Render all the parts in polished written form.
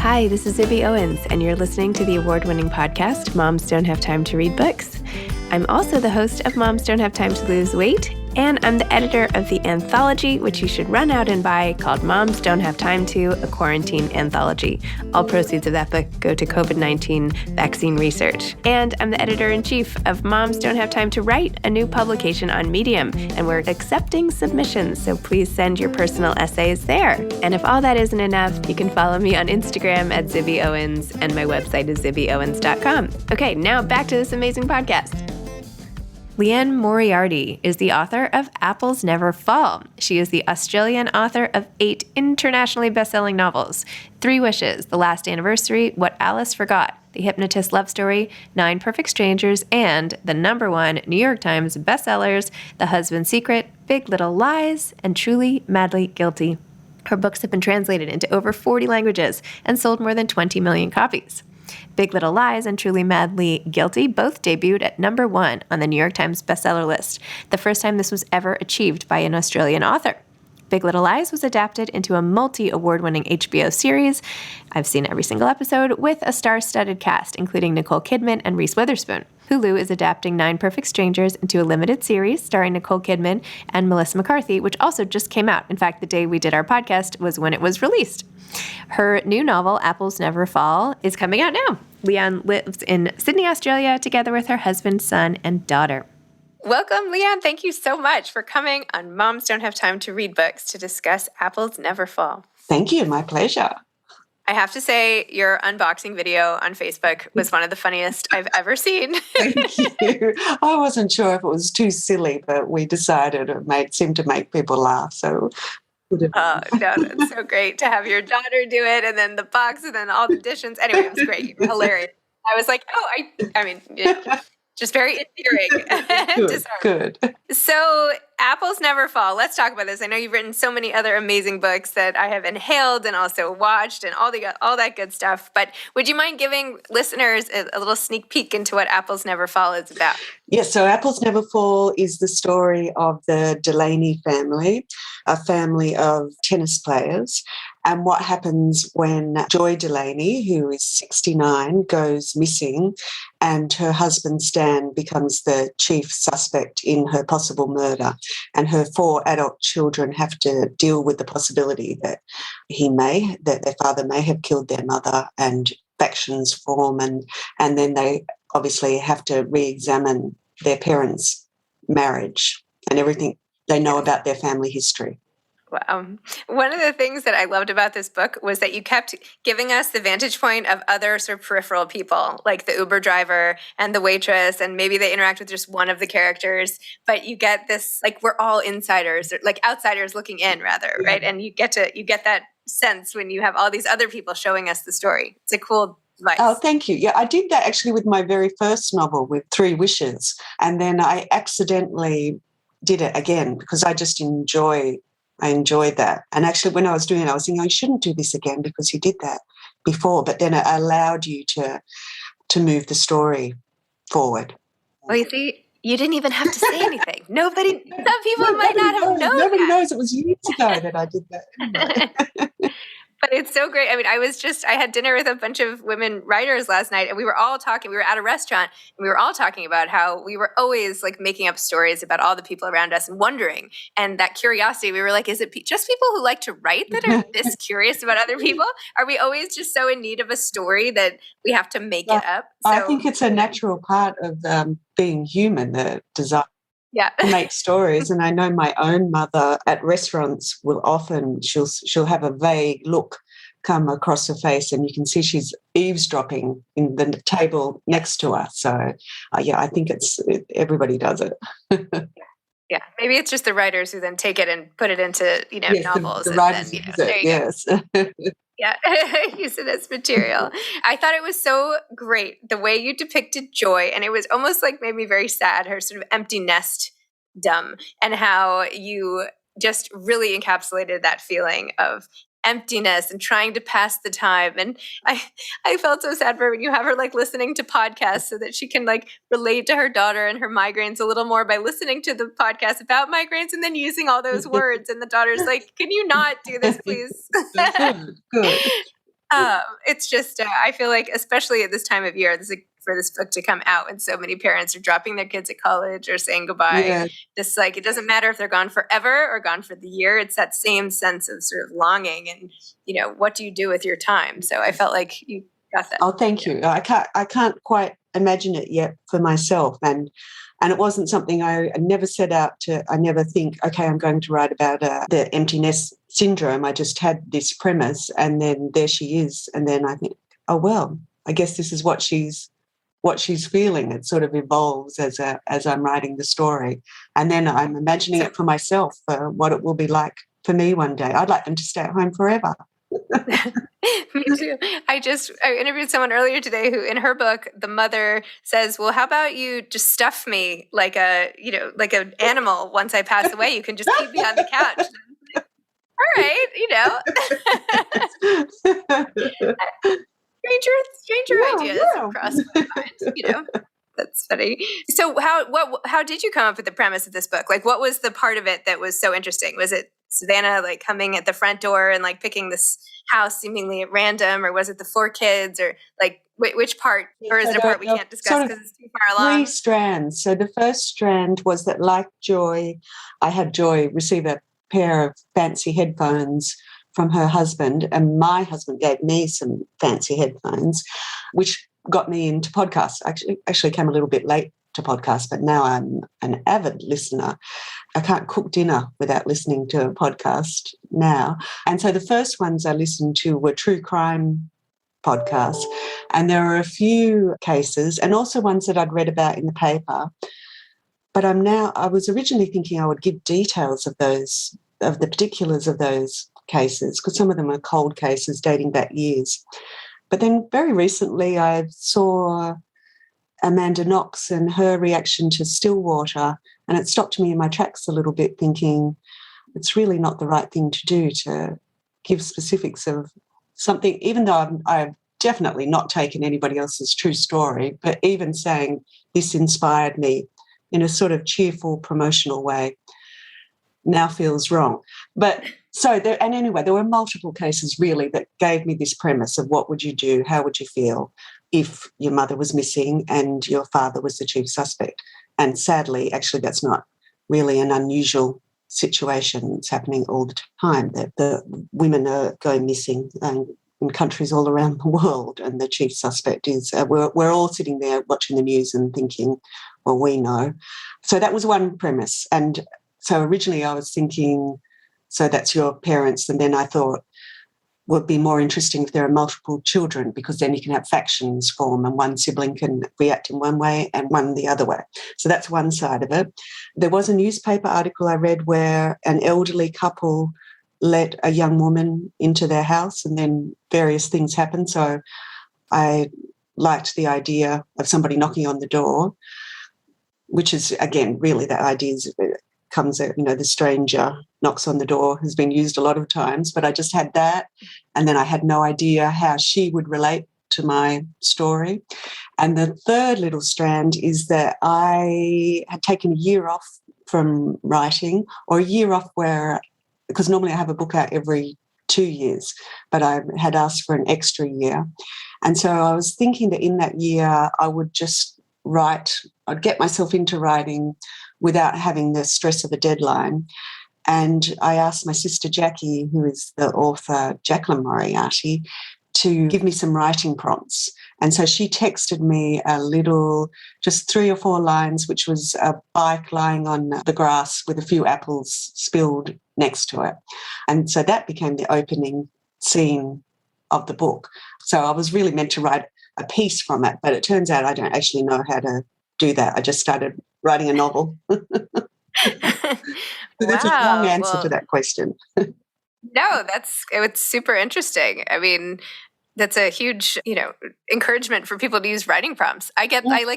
Hi, this is Zibby Owens, and you're listening to the award-winning podcast, Moms Don't Have Time to Read Books. I'm also the host of Moms Don't Have Time to Lose Weight, and I'm the editor of the anthology, which you should run out and buy, called Moms Don't Have Time to, a Quarantine Anthology. All proceeds of that book go to COVID-19 vaccine research. And I'm the editor-in-chief of Moms Don't Have Time to Write, a new publication on Medium, and we're accepting submissions, so please send your personal essays there. And if all that isn't enough, you can follow me on Instagram at Zibby Owens, and my website is zibbyowens.com. Okay, now back to this amazing podcast. Liane Moriarty is the author of Apples Never Fall. She is the Australian author of 8 internationally best-selling novels: 3 Wishes, The Last Anniversary, What Alice Forgot, The Hypnotist Love Story, 9 Perfect Strangers, and the #1 New York Times bestsellers, The Husband's Secret, Big Little Lies, and Truly, Madly Guilty. Her books have been translated into over 40 languages and sold more than 20 million copies. Big Little Lies and Truly Madly Guilty both debuted at #1 on the New York Times bestseller list, the first time this was ever achieved by an Australian author. Big Little Lies was adapted into a multi-award-winning HBO series. I've seen every single episode, with a star-studded cast, including Nicole Kidman and Reese Witherspoon. Hulu is adapting 9 Perfect Strangers into a limited series starring Nicole Kidman and Melissa McCarthy, which also just came out. In fact, the day we did our podcast was when it was released. Her new novel, Apples Never Fall, is coming out now. Liane lives in Sydney, Australia, together with her husband, son, and daughter. Welcome, Liane. Thank you so much for coming on Moms Don't Have Time to Read Books to discuss Apples Never Fall. Thank you. My pleasure. I have to say, your unboxing video on Facebook was one of the funniest I've ever seen. Thank you. I wasn't sure if it was too silly, but we decided it seemed to make people laugh. So, no, that's so great to have your daughter do it, and then the box, and then all the dishes. Anyway, it was great. You were hilarious. I was like, I mean, just very endearing. Good. So, Apples Never Fall. Let's talk about this. I know you've written so many other amazing books that I have inhaled and also watched and all that good stuff. But would you mind giving listeners a little sneak peek into what Apples Never Fall is about? Yes, so Apples Never Fall is the story of the Delaney family, a family of tennis players, and what happens when Joy Delaney, who is 69, goes missing, and her husband Stan becomes the chief suspect in her possible murder. And her 4 adult children have to deal with the possibility that their father may have killed their mother, and factions form, and then they obviously have to re-examine their parents' marriage and everything they know about their family history. Wow. One of the things that I loved about this book was that you kept giving us the vantage point of other sort of peripheral people, like the Uber driver and the waitress, and maybe they interact with just one of the characters, but you get this, like, we're all insiders, like outsiders looking in, rather, right? And you get that sense when you have all these other people showing us the story. It's a cool device. Oh, thank you. Yeah, I did that actually with my very first novel, with 3 Wishes, and then I accidentally did it again because I just enjoyed that. And actually, when I was doing it, I was thinking, I shouldn't do this again because you did that before. But then it allowed you to move the story forward. Well, you see, you didn't even have to say anything. Some people might not have known. Nobody knows it was years ago that I did that. But it's so great. I mean, I had dinner with a bunch of women writers last night, and we were all talking. We were at a restaurant, and we were all talking about how we were always like making up stories about all the people around us and wondering. And that curiosity, we were like, is it just people who like to write that are this curious about other people? Are we always just so in need of a story that we have to make it up? So, I think it's a natural part of being human, the desire. Yeah. To make stories. And I know my own mother at restaurants will often, she'll have a vague look come across her face, and you can see she's eavesdropping in the table next to us. So, I think everybody does it. Yeah, maybe it's just the writers who then take it and put it into novels. The writers use it, yes. Yeah, use it as material. I thought it was so great the way you depicted Joy, and it was almost like made me very sad, her sort of empty nest and how you just really encapsulated that feeling of emptiness and trying to pass the time. And I felt so sad for her when you have her like listening to podcasts so that she can like relate to her daughter and her migraines a little more by listening to the podcast about migraines and then using all those words. And the daughter's like, can you not do this, please? Good. It's just, I feel like, especially at this time of year, for this book to come out, and so many parents are dropping their kids at college or saying goodbye. Yeah. Just like, it doesn't matter if they're gone forever or gone for the year. It's that same sense of sort of longing and, what do you do with your time? So I felt like you got that. Oh, thank you. I can't quite imagine it yet for myself. And it wasn't something I never set out to. I never think, okay, I'm going to write about the empty nest syndrome. I just had this premise, and then there she is. And then I think, oh, well, I guess this is what she's feeling. It sort of evolves as I'm writing the story. And then I'm imagining it for myself, what it will be like for me one day. I'd like them to stay at home forever. Me too. I interviewed someone earlier today who, in her book, the mother says, well, how about you just stuff me like an animal once I pass away? You can just keep me on the couch. All right, stranger ideas across my mind, That's funny. So how did you come up with the premise of this book? Like, what was the part of it that was so interesting? Was it Savannah like coming at the front door and like picking this house seemingly at random, or was it the 4 kids, or like which part, or is it a part we can't discuss because it's too far along? 3 strands. So the first strand was that, like Joy, I had Joy receive a pair of fancy headphones from her husband, and my husband gave me some fancy headphones, which got me into podcasts. Actually came a little bit late to podcasts, but now I'm an avid listener. I can't cook dinner without listening to a podcast now. And so the first ones I listened to were true crime podcasts, and there are a few cases and also ones that I'd read about in the paper. But I was originally thinking I would give details of the particulars of those cases, because some of them are cold cases dating back years. But then very recently I saw Amanda Knox and her reaction to Stillwater, and it stopped me in my tracks a little bit, thinking it's really not the right thing to do, to give specifics of something, even though I've definitely not taken anybody else's true story, but even saying this inspired me in a sort of cheerful promotional way now feels wrong. But anyway, there were multiple cases really that gave me this premise of what would you do, how would you feel if your mother was missing and your father was the chief suspect. And sadly, actually, that's not really an unusual situation. It's happening all the time, that the women are going missing in countries all around the world, and the chief suspect is, we're all sitting there watching the news and thinking, well, we know. So that was one premise. And so originally I was thinking, so that's your parents, and then I thought would be more interesting if there are multiple children, because then you can have factions form and one sibling can react in one way and one the other way. So that's one side of it. There was a newspaper article I read where an elderly couple let a young woman into their house and then various things happened. So I liked the idea of somebody knocking on the door, which is, again, really the idea comes out, the stranger knocks on the door has been used a lot of times, but I just had that. And then I had no idea how she would relate to my story. And the third little strand is that I had taken a year off from writing, or a year off because normally I have a book out every 2 years, but I had asked for an extra year. And so I was thinking that in that year I would just write, I'd get myself into writing without having the stress of a deadline. And I asked my sister Jackie, who is the author Liane Moriarty, to give me some writing prompts. And so she texted me a little, just 3 or 4 lines, which was a bike lying on the grass with a few apples spilled next to it. And so that became the opening scene of the book. So I was really meant to write a piece from it, but it turns out I don't actually know how to do that. I just started writing a novel. So that's a long answer to that question. No, it's super interesting. I mean, that's a huge, encouragement for people to use writing prompts. I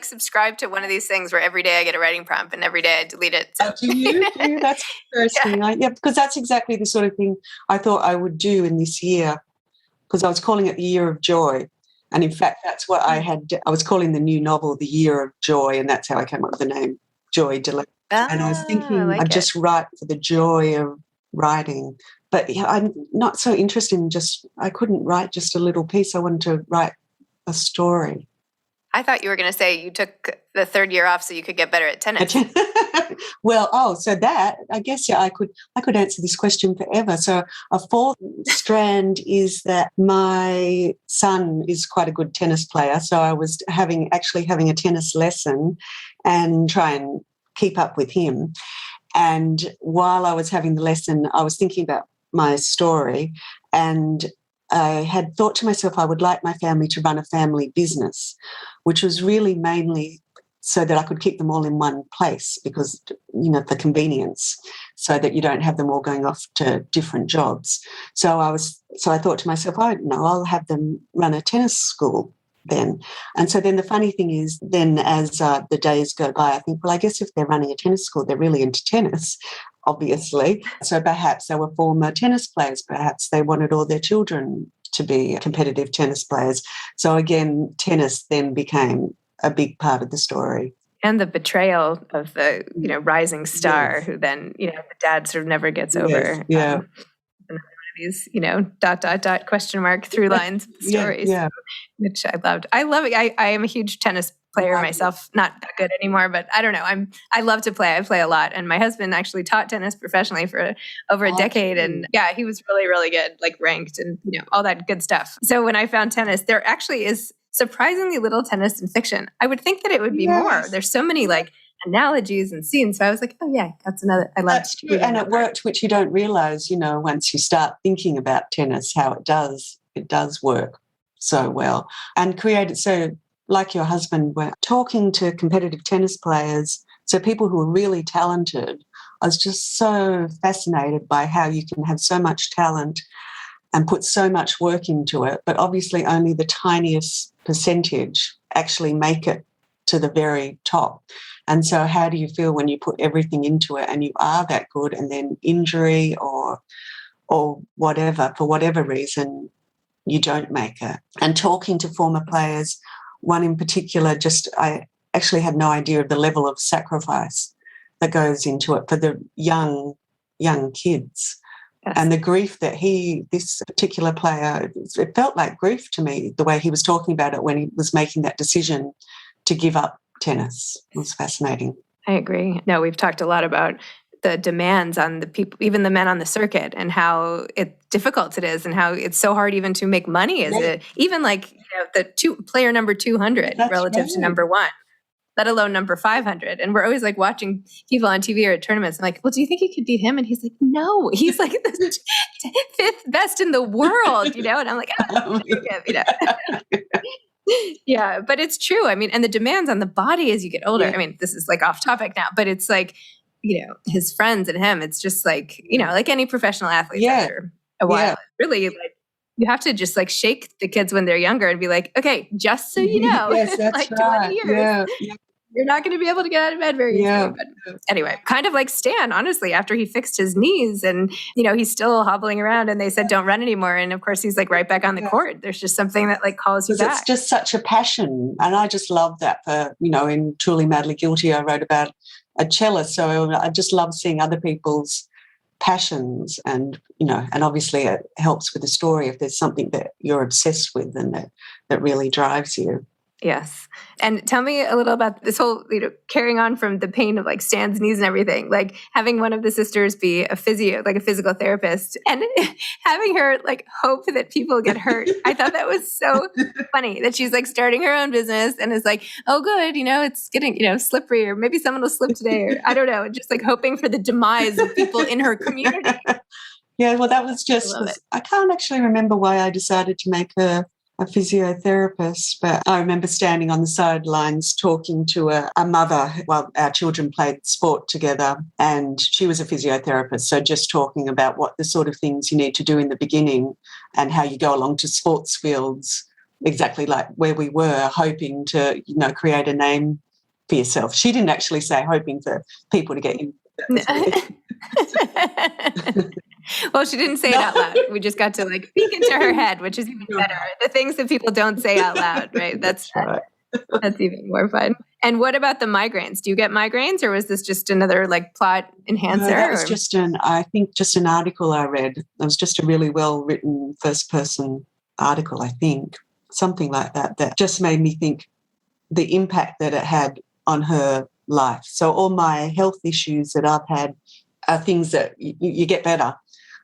subscribe to one of these things where every day I get a writing prompt and every day I delete it. So. Do you? That's interesting. Yeah, because that's exactly the sort of thing I thought I would do in this year, because I was calling it the Year of Joy. And in fact, that's what I was calling the new novel The Year of Joy, and that's how I came up with the name, Joy Delaney. And I was thinking I'd just write for the joy of writing, But yeah, I'm not so interested in I couldn't write just a little piece. I wanted to write a story. I thought you were going to say you took the third year off so you could get better at tennis. Well, so that, I guess, yeah, I could answer this question forever. So a fourth strand is that my son is quite a good tennis player. So I was actually having a tennis lesson and try and keep up with him. And while I was having the lesson, I was thinking about my story, and I had thought to myself I would like my family to run a family business, which was really mainly so that I could keep them all in one place because, the convenience, so that you don't have them all going off to different jobs. So I thought to myself, oh, no, I'll have them run a tennis school then. And so then the funny thing is then as the days go by, I think, well, I guess if they're running a tennis school, they're really into tennis, obviously. So perhaps they were former tennis players. Perhaps they wanted all their children to be competitive tennis players. So again, tennis then became a big part of the story. And the betrayal of the, rising star, yes, who then, the dad sort of never gets over. Yeah. These, question mark through lines stories, which I loved. I love it. I am a huge tennis player myself, not that good anymore, but I don't know. I love to play. I play a lot. And my husband actually taught tennis professionally for over a decade. And yeah, he was really, really good, like ranked and, all that good stuff. So when I found tennis, there actually is surprisingly little tennis in fiction. I would think that it would be more. There's so many analogies and scenes. So I was like, oh yeah, that's another. I love that's true. And it worked, which you don't realize, once you start thinking about tennis, how it does work so well and created. So like your husband, we're talking to competitive tennis players, so people who are really talented. I was just so fascinated by how you can have so much talent and put so much work into it, but obviously only the tiniest percentage actually make it to the very top. And so how do you feel when you put everything into it and you are that good and then injury or whatever, for whatever reason, you don't make it? And talking to former players, one in particular, I actually had no idea of the level of sacrifice that goes into it for the young kids. Yes. And the grief that this particular player, it felt like grief to me, the way he was talking about it when he was making that decision to give up tennis. It was fascinating. I agree. No, we've talked a lot about the demands on the people, even the men on the circuit, and how difficult it is and how it's so hard even to make money as even the player number 200 relative to number 1. Let alone number 500. And we're always watching people on TV or at tournaments. I'm like, well, do you think you could beat him? And he's like, no, he's the 5th best in the world, And I'm like, Yeah, but it's true. I mean, and the demands on the body as you get older. Yeah. I mean, this is off topic now, but it's his friends and him, it's just like any professional athlete after a while, really you have to just shake the kids when they're younger and be like, okay, just so you know, yes, that's 20 years, you're not going to be able to get out of bed very easily. But anyway, kind of like Stan, honestly, after he fixed his knees and, he's still hobbling around and they said, don't run anymore. And of course, he's right back on the court. There's just something that calls you back. It's just such a passion. And I just love that for, in Truly Madly Guilty, I wrote about a cellist. So I just love seeing other people's passions and, and obviously it helps with the story if there's something that you're obsessed with and that really drives you. Yes. And tell me a little about this whole, carrying on from the pain of Stan's knees and everything, having one of the sisters be a physio, a physical therapist, and having her hope that people get hurt. I thought that was so funny that she's starting her own business and is oh, good, it's getting, slippery, or maybe someone will slip today, or I don't know, just hoping for the demise of people in her community. Yeah, well, that was I can't actually remember why I decided to make her a physiotherapist, but I remember standing on the sidelines talking to a mother while our children played sport together, and she was a physiotherapist, so just talking about what the sort of things you need to do in the beginning and how you go along to sports fields, exactly like where we were, hoping to, create a name for yourself. She didn't actually say hoping for people to get in. Well, she didn't say it out loud. We just got to peek into her head, which is even better. The things that people don't say out loud, right? That's right. That's even more fun. And what about the migraines? Do you get migraines, or was this just another like plot enhancer? No, that was just an article I read. It was just a really well written first person article, I think, something like that, that just made me think the impact that it had on her life. So all my health issues that I've had are things that you get better.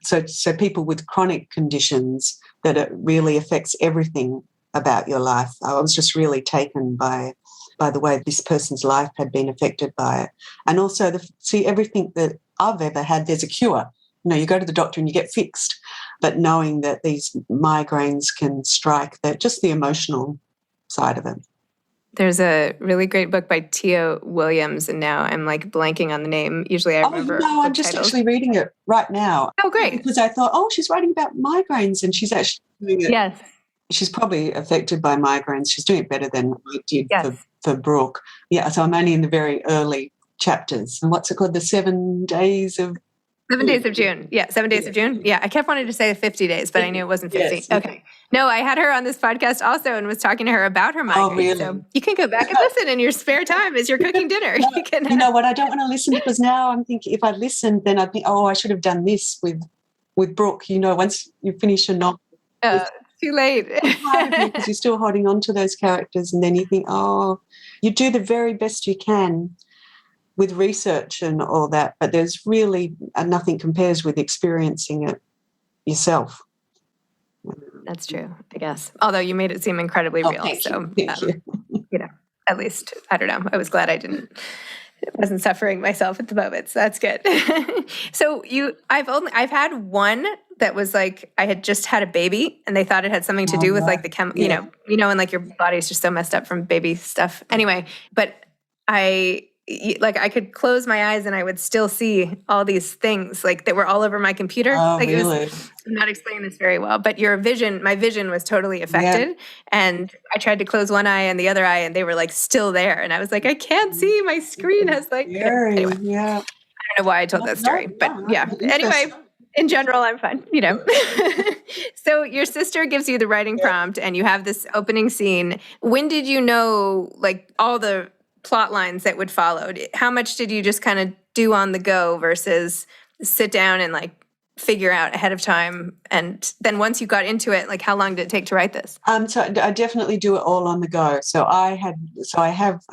So people with chronic conditions, that it really affects everything about your life. I was just really taken by the way this person's life had been affected by it. And also everything that I've ever had, there's a cure. You go to the doctor and you get fixed. But knowing that these migraines can strike, that just the emotional side of it. There's a really great book by Tia Williams, and now I'm like blanking on the name. Usually I remember. No, I'm just actually reading it right now. Oh, great. Because I thought, she's writing about migraines, and she's actually doing it. Yes. She's probably affected by migraines. She's doing it better than I did for Brooke. Yeah, so I'm only in the very early chapters. And what's it called? The 7 days of... 7 days of June. Yeah, 7 days of June. Yeah, I kept wanting to say 50 days, but I knew it wasn't 50. Yes. Okay. No, I had her on this podcast also and was talking to her about her migraine. Oh, really? So you can go back and listen in your spare time as you're cooking dinner. You know what? I don't want to listen, because now I'm thinking if I'd listened, then I'd think, I should have done this with Brooke. Once you finish a novel. Too late. Because you're still holding on to those characters, and then you think, you do the very best you can with research and all that, but there's really nothing compares with experiencing it yourself. That's true, I guess. Although you made it seem incredibly real. Thank you. At least, I don't know. I was glad I wasn't suffering myself at the moment. So that's good. So I've had one that was like, I had just had a baby and they thought it had something to do with like the and like your body's just so messed up from baby stuff. Anyway, but I could close my eyes and I would still see all these things like that were all over my computer. Really? I'm not explaining this very well, but my vision was totally affected. Yeah. And I tried to close one eye and the other eye, and they were like still there. And I was like, I can't see. My screen has like. Anyway, yeah. I don't know why I told that story, but yeah. Anyway, in general, I'm fine. So your sister gives you the writing prompt, and you have this opening scene. When did you know like all the plot lines that would follow? How much did you just kind of do on the go versus sit down and like figure out ahead of time? And then once you got into it, like how long did it take to write this? So I definitely do it all on the go. So I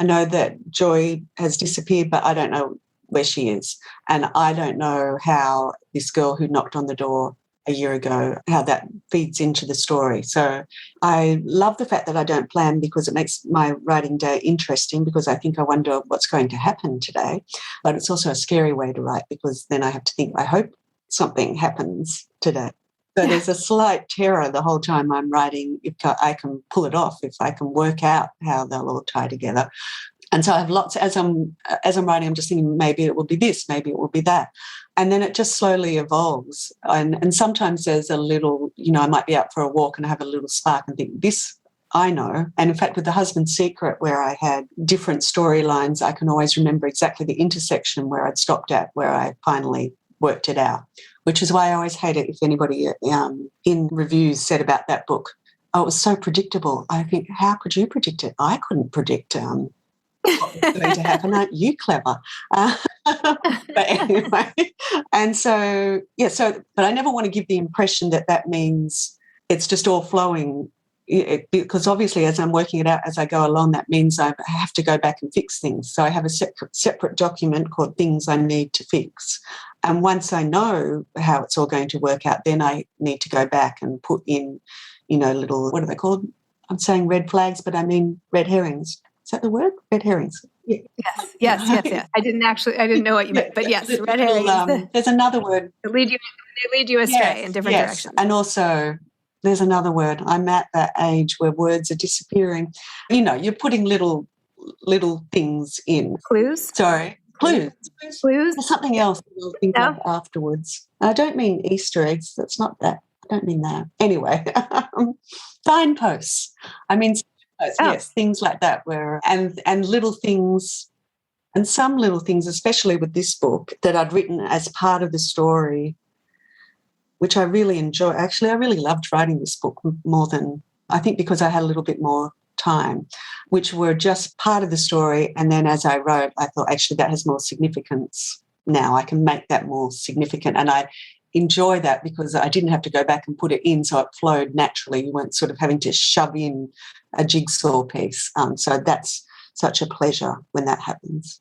know that Joy has disappeared, but I don't know where she is. And I don't know how this girl who knocked on the door a year ago, how that feeds into the story. So I love the fact that I don't plan, because it makes my writing day interesting, because I wonder what's going to happen today. But it's also a scary way to write, because then I have to think, I hope something happens today. So there's a slight terror the whole time I'm writing, if I can pull it off, if I can work out how they'll all tie together. And so I have lots, as I'm writing, I'm just thinking maybe it will be this, maybe it will be that. And then it just slowly evolves. And sometimes there's a little, I might be out for a walk and I have a little spark and think, this I know. And in fact, with The Husband's Secret, where I had different storylines, I can always remember exactly the intersection where I'd stopped at, where I finally worked it out, which is why I always hate it if anybody in reviews said about that book, it was so predictable. I think, how could you predict it? I couldn't predict what was going to happen. Aren't you clever? But anyway, and so, but I never want to give the impression that means it's just all flowing, because obviously as I'm working it out as I go along, that means I have to go back and fix things. So I have a separate document called Things I Need to Fix. And once I know how it's all going to work out, then I need to go back and put in, little, what are they called? I'm saying red flags, but I mean red herrings. Is that the word? Red herrings. Yeah. Yes. I didn't know what you meant, but yes, red herrings. There's another word. They lead you astray in different directions. And also, there's another word. I'm at that age where words are disappearing. You're putting little things in. Clues? Sorry. Clues. Clues? Something else we'll think of afterwards. I don't mean Easter eggs. That's not that. I don't mean that. Anyway, signposts. I mean, yes, things like that and little things, and some little things, especially with this book, that I'd written as part of the story, which I really enjoy. Actually, I really loved writing this book more than, I think, because I had a little bit more time, which were just part of the story. And then as I wrote, I thought, actually, that has more significance now. I can make that more significant. And I enjoy that because I didn't have to go back and put it in, so it flowed naturally. You weren't sort of having to shove in a jigsaw piece. So that's such a pleasure when that happens.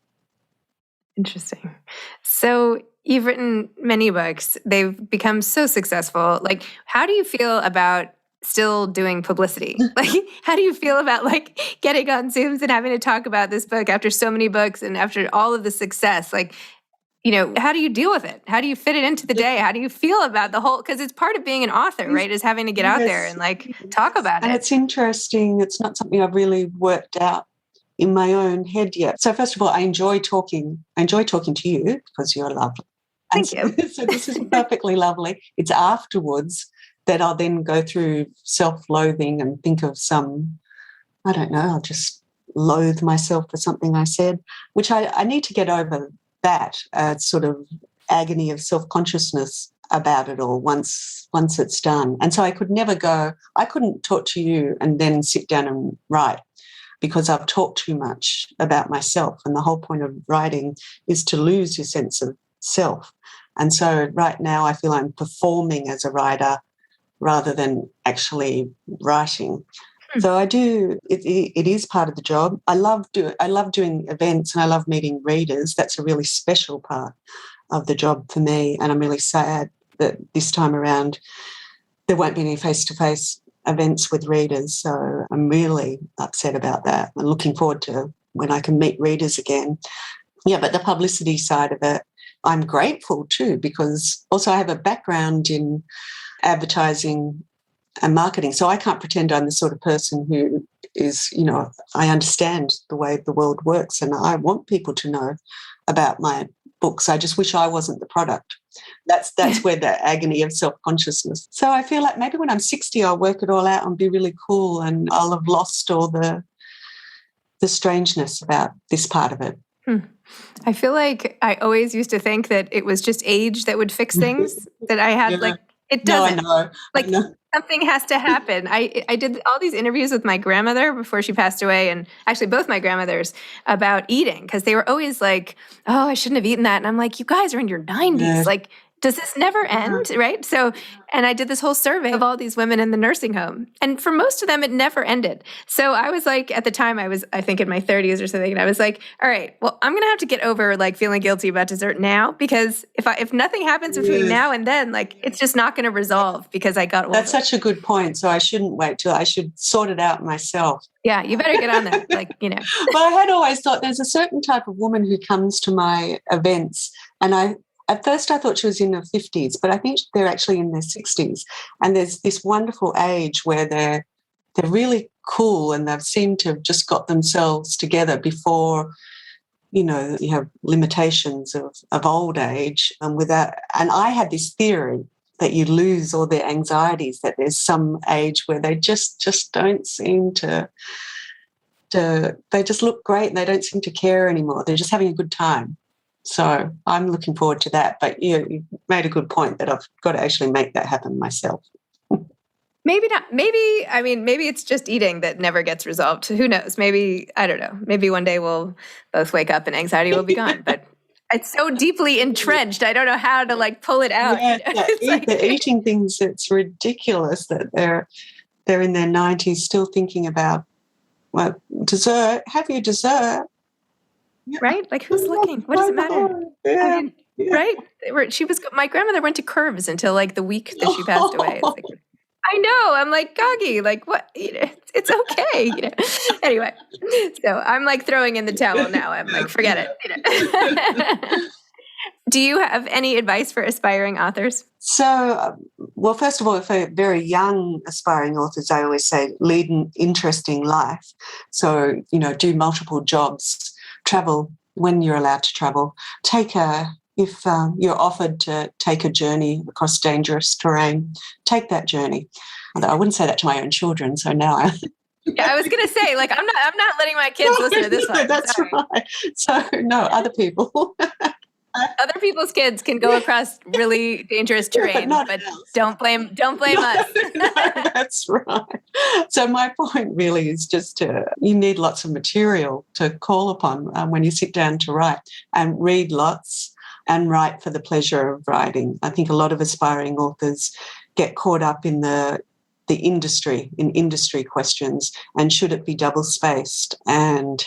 Interesting. So you've written many books. They've become so successful. Like, how do you feel about still doing publicity? Like, how do you feel about like getting on Zooms and having to talk about this book after so many books and after all of the success? Like, you know, how do you deal with it? How do you fit it into the day? How do you feel about the whole, because it's part of being an author, right? Is having to get out there and like talk about it. And it's interesting. It's not something I've really worked out in my own head yet. So first of all, I enjoy talking to you because you're lovely. Thank you. So this is perfectly lovely. It's afterwards that I'll then go through self-loathing and think of some, I don't know, I'll just loathe myself for something I said, which I need to get over that sort of agony of self-consciousness about it all once it's done. And so I couldn't talk to you and then sit down and write because I've talked too much about myself. And the whole point of writing is to lose your sense of self. And so right now I feel I'm performing as a writer rather than actually writing. So I do, it is part of the job. I love doing events and I love meeting readers. That's a really special part of the job for me. And I'm really sad that this time around there won't be any face-to-face events with readers. So I'm really upset about that. I'm looking forward to when I can meet readers again. Yeah, but the publicity side of it, I'm grateful too, because also I have a background in advertising and marketing. So I can't pretend I'm the sort of person who is, you know, I understand the way the world works and I want people to know about my books. I just wish I wasn't the product. That's where the agony of self-consciousness. So I feel like maybe when I'm 60, I'll work it all out and be really cool and I'll have lost all the strangeness about this part of it. I feel like I always used to think that it was just age that would fix things, that I had like, it doesn't. No, I know. Like, something has to happen. I did all these interviews with my grandmother before she passed away, and actually both my grandmothers, about eating, because they were always like, oh, I shouldn't have eaten that. And I'm like, you guys are in your 90s. Yeah. Like, does this never end, right? So, and I did this whole survey of all these women in the nursing home. And for most of them, it never ended. So I was like, at the time, I think in my 30s or something, and I was like, all right, well, I'm going to have to get over like feeling guilty about dessert now, because if nothing happens between now and then, like, it's just not going to resolve because I got older. That's such a good point. So I shouldn't wait till I should sort it out myself. Yeah, you better get on that. Like, you know. Well, I had always thought there's a certain type of woman who comes to my events, and at first I thought she was in her 50s, but I think they're actually in their 60s. And there's this wonderful age where they're really cool and they've seemed to have just got themselves together before, you know, you have limitations of old age. And I had this theory that you lose all their anxieties, that there's some age where they just don't seem to they just look great and they don't seem to care anymore. They're just having a good time. So I'm looking forward to that. But you made a good point that I've got to actually make that happen myself. Maybe not. Maybe it's just eating that never gets resolved. Who knows? Maybe, I don't know. Maybe one day we'll both wake up and anxiety will be gone. But it's so deeply entrenched. I don't know how to like pull it out. Yeah, they're eating things. It's ridiculous that they're in their 90s still thinking about, well, dessert. Have you dessert? Right? Like, who's looking? What does it matter? Yeah, I mean, right? My grandmother went to Curves until like the week that she passed away. It's like, I know. I'm like, Goggy, like what? You know, it's okay. You know. Anyway, so I'm like throwing in the towel now. I'm like, forget it. You know. Do you have any advice for aspiring authors? So, well, first of all, for very young aspiring authors, I always say lead an interesting life. So, you know, do multiple jobs, travel when you're allowed to travel. If you're offered to take a journey across dangerous terrain, take that journey. Although I wouldn't say that to my own children, so now Yeah, I was going to say, like, I'm not letting my kids listen to this one. That's right. So, no, other people. Other people's kids can go across really dangerous terrain, but don't blame us. No, that's right. So my point really is just you need lots of material to call upon when you sit down to write, and read lots and write for the pleasure of writing. I think a lot of aspiring authors get caught up in the industry questions, and should it be double spaced, and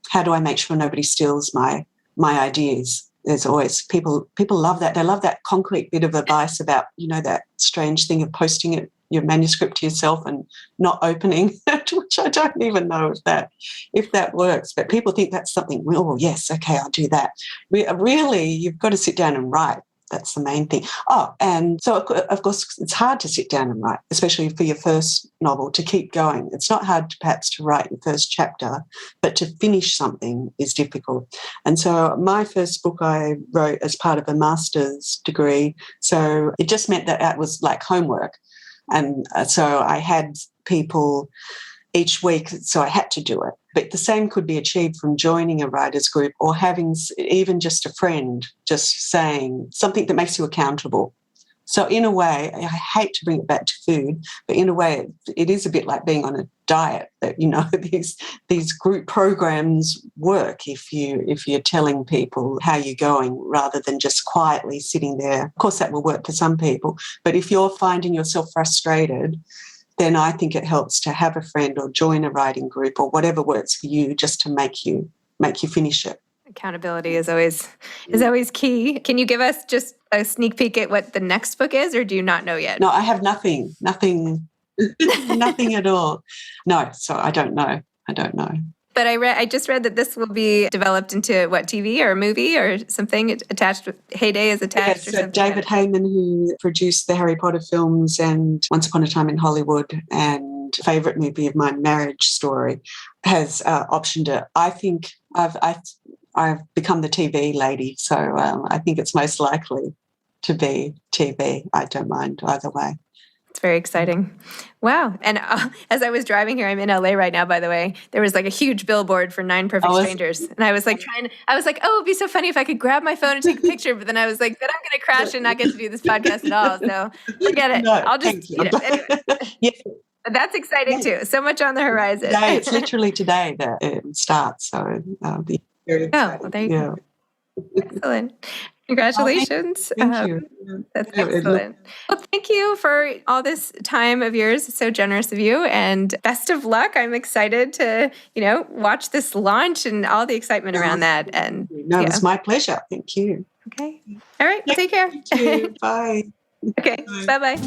how do I make sure nobody steals my ideas? There's always people love that. They love that concrete bit of advice about, that strange thing of posting your manuscript to yourself and not opening it, which I don't even know if that works. But people think that's something, oh, yes, okay, I'll do that. Really, you've got to sit down and write. That's the main thing. Oh, and so, of course, it's hard to sit down and write, especially for your first novel, to keep going. It's not hard, perhaps, to write your first chapter, but to finish something is difficult. And so my first book I wrote as part of a master's degree, so it just meant that was like homework. And so I had people each week, so I had to do it. But the same could be achieved from joining a writers group, or having even just a friend just saying something that makes you accountable. So in a way, I hate to bring it back to food, but in a way it is a bit like being on a diet, that, these group programs work if you're telling people how you're going rather than just quietly sitting there. Of course, that will work for some people, but if you're finding yourself frustrated, then I think it helps to have a friend or join a writing group or whatever works for you, just to make you finish it. Accountability is always key. Can you give us just a sneak peek at what the next book is, or do you not know yet? No, I have nothing, nothing at all. No, so I don't know. But I just read that this will be developed into TV or a movie or something attached with Heyday is attached. Yes, so David Heyman, who produced the Harry Potter films and Once Upon a Time in Hollywood and favourite movie of mine, Marriage Story, has optioned it. I think I've become the TV lady, so I think it's most likely to be TV. I don't mind either way. It's very exciting. Wow. And as I was driving here, I'm in LA right now, by the way, there was like a huge billboard for 9 Perfect Strangers. And I was like, it'd be so funny if I could grab my phone and take a picture. But then I was like, then I'm going to crash and not get to do this podcast at all. So forget it. No, I'll just, anyway. Yeah. But that's exciting too. So much on the horizon. Today, it's literally today that it starts. So the very exciting. Well, there you go. Excellent. Congratulations. Thank you. That's excellent. Well, thank you for all this time of yours. It's so generous of you, and best of luck. I'm excited to, watch this launch and all the excitement around that. And it's my pleasure. Thank you. Okay. All right. Well, take care. Thank you. Bye. Okay. Bye-bye.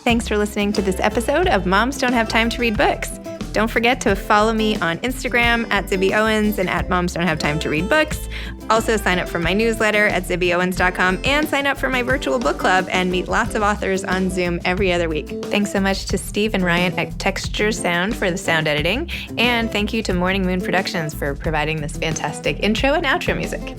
Thanks for listening to this episode of Moms Don't Have Time to Read Books. Don't forget to follow me on Instagram at Zibby Owens and at Moms Don't Have Time to Read Books. Also sign up for my newsletter at zibbyowens.com and sign up for my virtual book club and meet lots of authors on Zoom every other week. Thanks so much to Steve and Ryan at Texture Sound for the sound editing. And thank you to Morning Moon Productions for providing this fantastic intro and outro music.